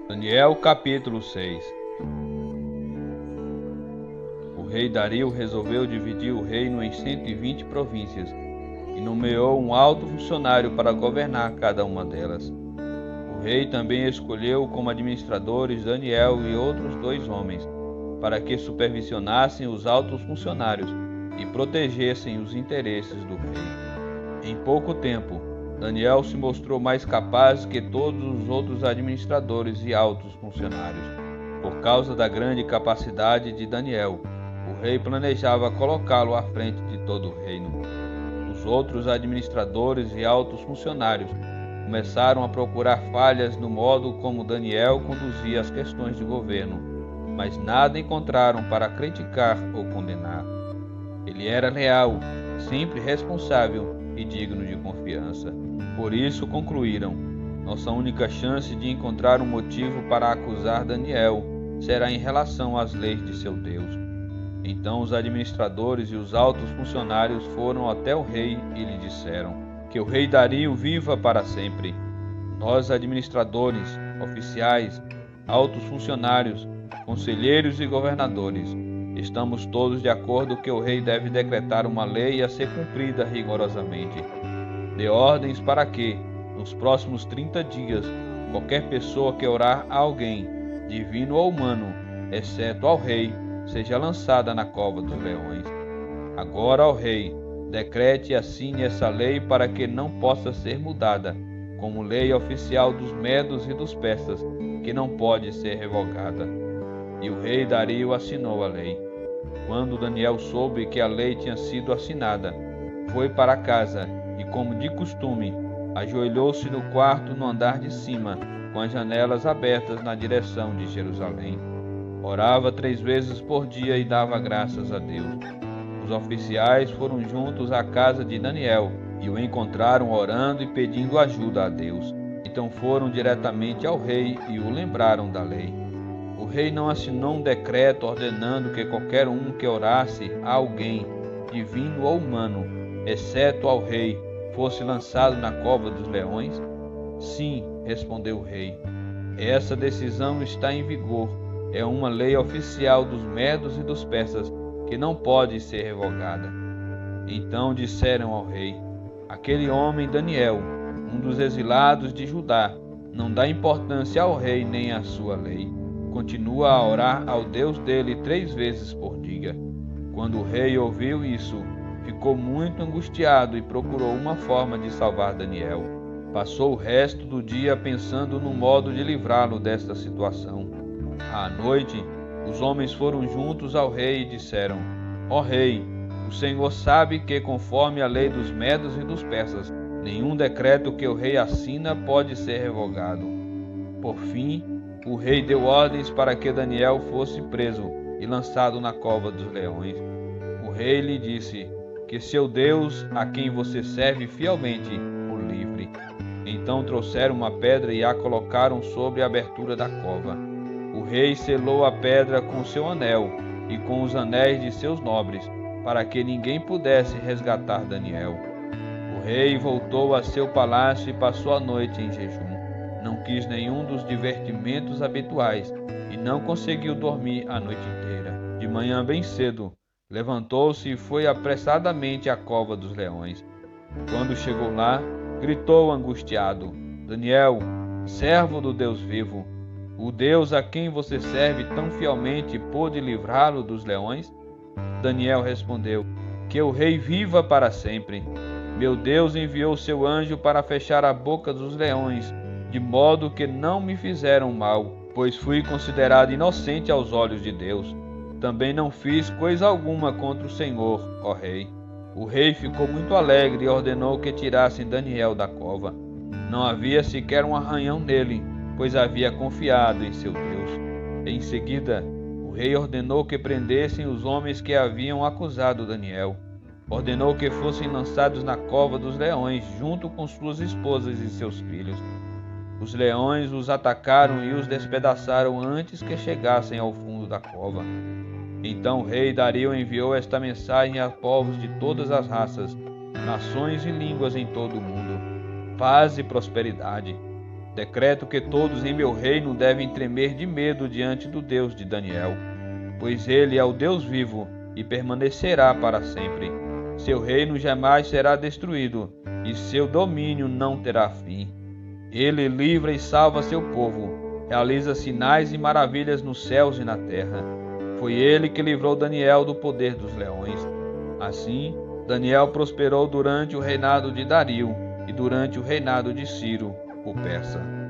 Daniel capítulo 6. O rei Dario resolveu dividir o reino em 120 províncias e nomeou um alto funcionário para governar cada uma delas. O rei também escolheu como administradores Daniel e outros 2 homens, para que supervisionassem os altos funcionários e protegessem os interesses do rei. Em pouco tempo, Daniel se mostrou mais capaz que todos os outros administradores e altos funcionários. Por causa da grande capacidade de Daniel, o rei planejava colocá-lo à frente de todo o reino. Os outros administradores e altos funcionários começaram a procurar falhas no modo como Daniel conduzia as questões de governo, mas nada encontraram para criticar ou condenar. Ele era leal, sempre responsável e digno de confiança. Por isso concluíram: nossa única chance de encontrar um motivo para acusar Daniel será em relação às leis de seu Deus. Então os administradores e os altos funcionários foram até o rei e lhe disseram: que o rei Dario viva para sempre. Nós, administradores, oficiais, altos funcionários, conselheiros e governadores, estamos todos de acordo que o rei deve decretar uma lei a ser cumprida rigorosamente. Dê ordens para que, nos próximos 30 dias, qualquer pessoa que orar a alguém, divino ou humano, exceto ao rei, seja lançada na cova dos leões. Agora, ó rei, decrete e assine essa lei para que não possa ser mudada, como lei oficial dos medos e dos persas, que não pode ser revogada. E o rei Dario assinou a lei. Quando Daniel soube que a lei tinha sido assinada, foi para casa e, como de costume, ajoelhou-se no quarto no andar de cima, com as janelas abertas na direção de Jerusalém. Orava 3 vezes por dia e dava graças a Deus. Os oficiais foram juntos à casa de Daniel e o encontraram orando e pedindo ajuda a Deus. Então foram diretamente ao rei e o lembraram da lei. O rei não assinou um decreto ordenando que qualquer um que orasse a alguém, divino ou humano, exceto ao rei, fosse lançado na cova dos leões? Sim, respondeu o rei. Essa decisão está em vigor. É uma lei oficial dos medos e dos persas que não pode ser revogada. Então disseram ao rei: aquele homem Daniel, um dos exilados de Judá, não dá importância ao rei nem à sua lei. Continua a orar ao Deus dele 3 vezes por dia. Quando o rei ouviu isso, ficou muito angustiado e procurou uma forma de salvar Daniel. Passou o resto do dia pensando no modo de livrá-lo desta situação. À noite, os homens foram juntos ao rei e disseram: ó rei, o Senhor sabe que, conforme a lei dos medos e dos persas, nenhum decreto que o rei assina pode ser revogado. Por fim, o rei deu ordens para que Daniel fosse preso e lançado na cova dos leões. O rei lhe disse: que seu Deus, a quem você serve fielmente, o livre. Então trouxeram uma pedra e a colocaram sobre a abertura da cova. O rei selou a pedra com seu anel e com os anéis de seus nobres, para que ninguém pudesse resgatar Daniel. O rei voltou a seu palácio e passou a noite em jejum. Não quis nenhum dos divertimentos habituais e não conseguiu dormir a noite inteira. De manhã bem cedo, levantou-se e foi apressadamente à cova dos leões. Quando chegou lá, gritou angustiado: Daniel, servo do Deus vivo, o Deus a quem você serve tão fielmente pôde livrá-lo dos leões? Daniel respondeu: que o rei viva para sempre. Meu Deus enviou seu anjo para fechar a boca dos leões, de modo que não me fizeram mal, pois fui considerado inocente aos olhos de Deus. Também não fiz coisa alguma contra o Senhor, ó rei. O rei ficou muito alegre e ordenou que tirassem Daniel da cova. Não havia sequer um arranhão nele, pois havia confiado em seu Deus. Em seguida, o rei ordenou que prendessem os homens que haviam acusado Daniel. Ordenou que fossem lançados na cova dos leões, junto com suas esposas e seus filhos. Os leões os atacaram e os despedaçaram antes que chegassem ao fundo da cova. Então o rei Dario enviou esta mensagem a povos de todas as raças, nações e línguas em todo o mundo: paz e prosperidade. Decreto que todos em meu reino devem tremer de medo diante do Deus de Daniel, pois ele é o Deus vivo e permanecerá para sempre. Seu reino jamais será destruído e seu domínio não terá fim. Ele livra e salva seu povo, realiza sinais e maravilhas nos céus e na terra. Foi ele que livrou Daniel do poder dos leões. Assim, Daniel prosperou durante o reinado de Dario e durante o reinado de Ciro, o persa.